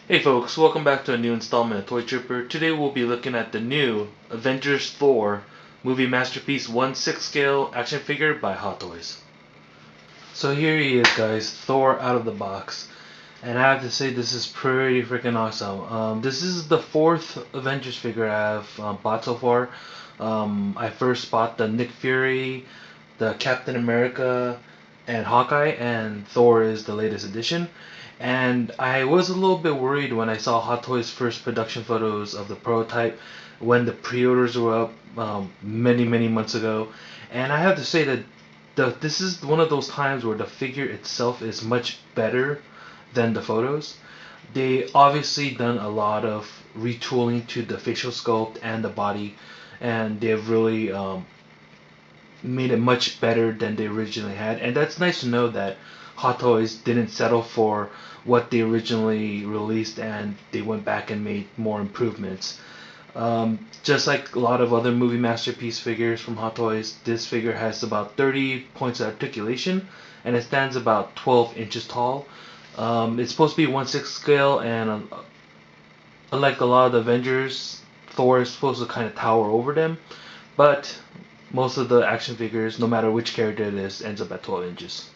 Hey folks, welcome back to a new installment of Toytrooper. Today we'll be looking at the new Avengers Thor Movie Masterpiece 1/6 scale action figure by Hot Toys. So here he is, guys, Thor out of the box. And I have to say this is pretty freaking awesome. This is the fourth Avengers figure I've bought so far. I first bought the Nick Fury, the Captain America, and Hawkeye, and Thor is the latest edition. And I was a little bit worried when I saw Hot Toys' first production photos of the prototype when the pre-orders were up many months ago. And I have to say that this is one of those times where the figure itself is much better than the photos. They obviously done a lot of retooling to the facial sculpt and the body, and they've really made it much better than they originally had. And that's nice to know that Hot Toys didn't settle for what they originally released and they went back and made more improvements. Just like a lot of other movie masterpiece figures from Hot Toys, this figure has about 30 points of articulation and it stands about 12 inches tall. It's supposed to be 1/6 scale, and unlike a lot of the Avengers, Thor is supposed to kind of tower over them, but most of the action figures, no matter which character it is, ends up at 12 inches.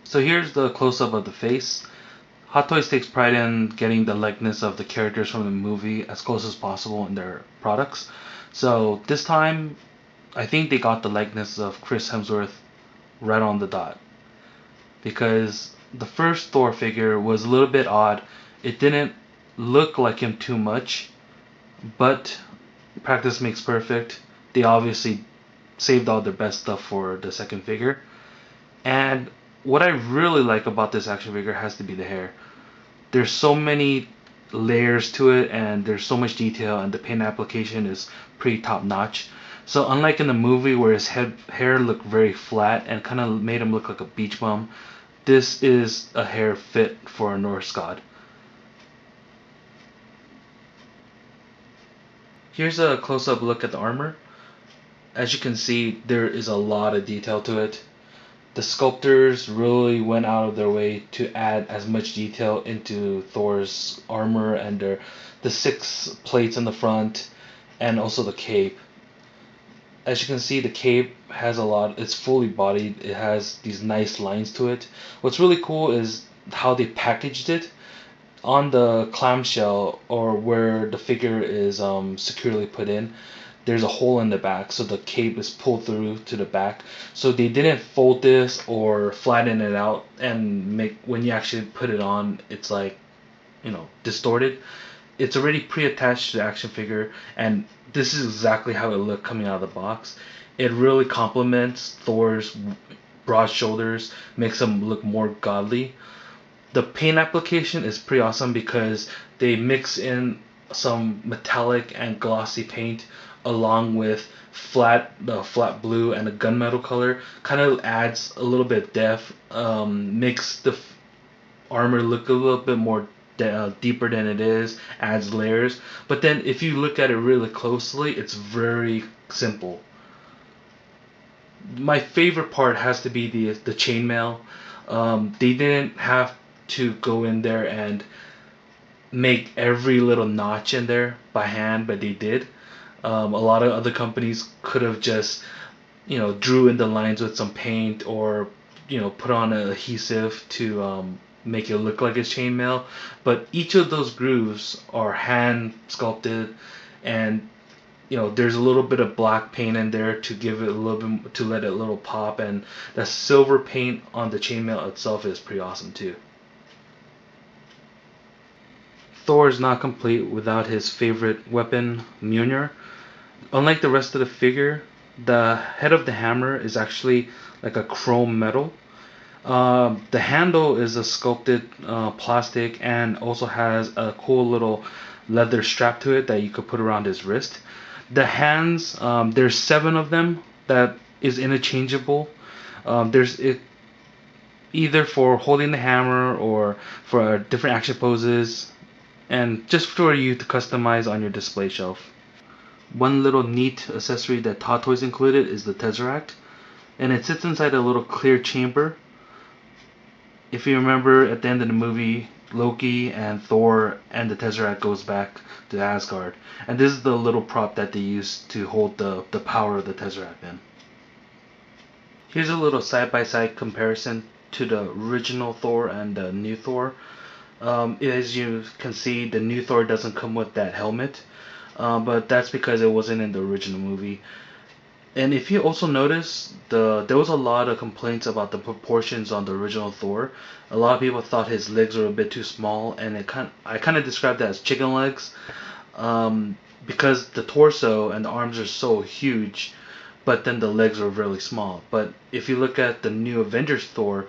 So here's the close-up of the face. Hot Toys takes pride in getting the likeness of the characters from the movie as close as possible in their products. So this time, I think they got the likeness of Chris Hemsworth right on the dot. Because the first Thor figure was a little bit odd. It didn't look like him too much, but practice makes perfect. They obviously saved all their best stuff for the second figure. And what I really like about this action figure has to be the hair. There's so many layers to it, and there's so much detail, and the paint application is pretty top notch. So unlike in the movie where his hair looked very flat and kind of made him look like a beach bum, this is a hair fit for a Norse god. Here's a close-up look at the armor. As you can see, there is a lot of detail to it. The sculptors really went out of their way to add as much detail into Thor's armor and the 6 plates in the front and also the cape. As you can see, the cape has a lot, it's fully bodied, it has these nice lines to it. What's really cool is how they packaged it. On the clamshell, or where the figure is securely put in, there's a hole in the back, so the cape is pulled through to the back. So they didn't fold this or flatten it out and make, when you actually put it on, it's like, distorted. It's already pre-attached to the action figure, and this is exactly how it looked coming out of the box. It really complements Thor's broad shoulders, makes him look more godly. The paint application is pretty awesome because they mix in some metallic and glossy paint along with the flat blue and a gunmetal color. Kind of adds a little bit of depth, makes the armor look a little bit more deeper than it is, adds layers. But then if you look at it really closely, it's very simple. My favorite part has to be the chainmail. They didn't have to go in there and make every little notch in there by hand, but they did. A lot of other companies could have just, drew in the lines with some paint, or, put on an adhesive to make it look like it's chainmail. But each of those grooves are hand sculpted, and there's a little bit of black paint in there to give it a little bit, to let it a little pop, and the silver paint on the chainmail itself is pretty awesome too. Thor is not complete without his favorite weapon, Mjölnir. Unlike the rest of the figure, the head of the hammer is actually like a chrome metal. The handle is a sculpted plastic and also has a cool little leather strap to it that you could put around his wrist. The hands, there's 7 of them that is interchangeable. There's it either for holding the hammer or for different action poses, and just for you to customize on your display shelf. One little neat accessory that Hot Toys included is the Tesseract, and it sits inside a little clear chamber. if you remember, at the end of the movie, Loki and Thor and the Tesseract goes back to Asgard, and this is the little prop that they use to hold the power of the Tesseract in. Here's a little side-by-side comparison to the original Thor and the new Thor. As you can see, the new Thor doesn't come with that helmet, but that's because it wasn't in the original movie. And if you also notice, there was a lot of complaints about the proportions on the original Thor. A lot of people thought his legs were a bit too small, and I kind of described that as chicken legs, because the torso and the arms are so huge, but then the legs are really small. But if you look at the new Avengers Thor,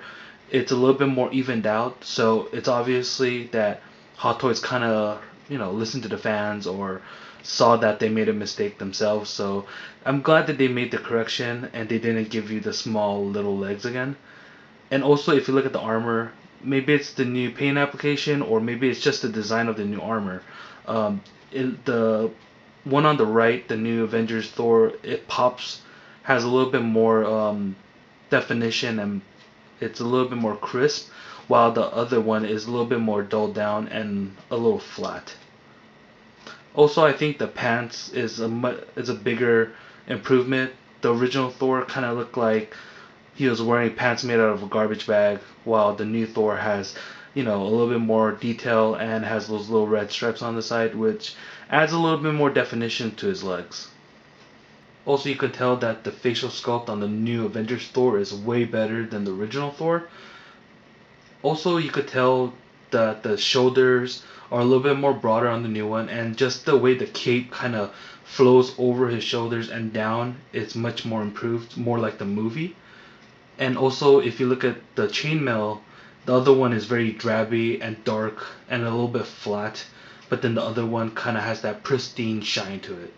it's a little bit more evened out. So it's obviously that Hot Toys kind of listened to the fans or saw that they made a mistake themselves. So I'm glad that they made the correction and they didn't give you the small little legs again. And also, if you look at the armor, maybe it's the new paint application or maybe it's just the design of the new armor. The one on the right, the new Avengers Thor, it has a little bit more definition, and it's a little bit more crisp, while the other one is a little bit more dulled down and a little flat. Also, I think the pants is a bigger improvement. The original Thor kind of looked like he was wearing pants made out of a garbage bag, while the new Thor has, a little bit more detail and has those little red stripes on the side, which adds a little bit more definition to his legs. Also, you can tell that the facial sculpt on the new Avengers Thor is way better than the original Thor. Also, you could tell that the shoulders are a little bit more broader on the new one, and just the way the cape kind of flows over his shoulders and down, it's much more improved, more like the movie. And also, if you look at the chainmail, the other one is very drabby and dark and a little bit flat, but then the other one kind of has that pristine shine to it.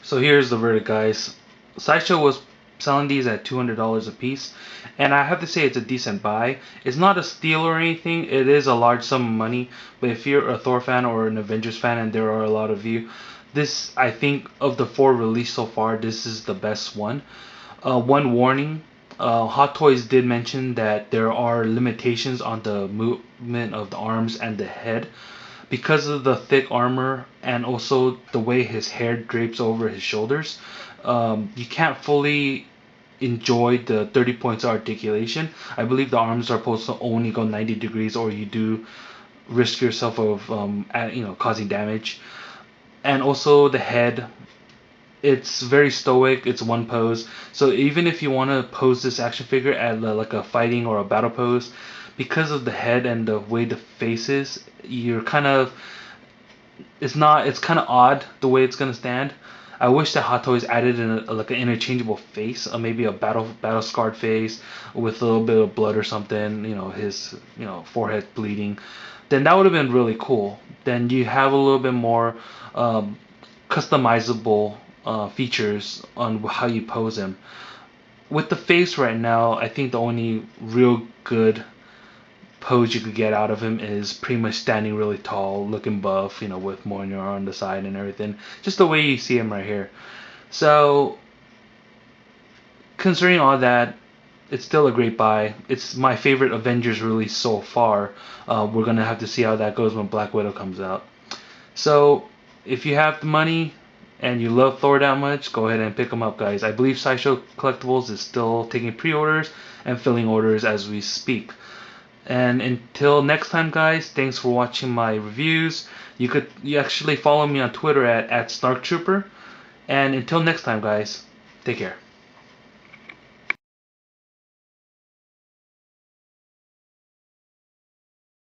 So here's the verdict, guys. Sideshow was selling these at $200 a piece, and I have to say it's a decent buy. It's not a steal or anything, it is a large sum of money, but if you're a Thor fan or an Avengers fan, and there are a lot of you, this, I think, of the 4 released so far, this is the best one. One warning, Hot Toys did mention that there are limitations on the movement of the arms and the head because of the thick armor and also the way his hair drapes over his shoulders. You can't fully enjoy the 30 points of articulation. I believe the arms are supposed to only go 90 degrees, or you do risk yourself of causing damage. And also the head, it's very stoic, it's one pose. So even if you want to pose this action figure at like a fighting or a battle pose, because of the head and the way the face is, you're kind of, it's kind of odd the way it's gonna stand. I wish that Hot Toys added in like an interchangeable face, maybe a battle scarred face with a little bit of blood or something, his forehead bleeding. Then that would have been really cool. Then you have a little bit more customizable features on how you pose him. With the face right now, I think the only real good pose you could get out of him is pretty much standing really tall, looking buff, with Mjölnir on the side and everything. Just the way you see him right here. So, considering all that, it's still a great buy. It's my favorite Avengers release so far. We're going to have to see how that goes when Black Widow comes out. So, if you have the money and you love Thor that much, go ahead and pick them up, guys. I believe Sideshow Collectibles is still taking pre-orders and filling orders as we speak. And until next time, guys, thanks for watching my reviews. You actually follow me on Twitter at Snarktrooper. And until next time, guys, take care.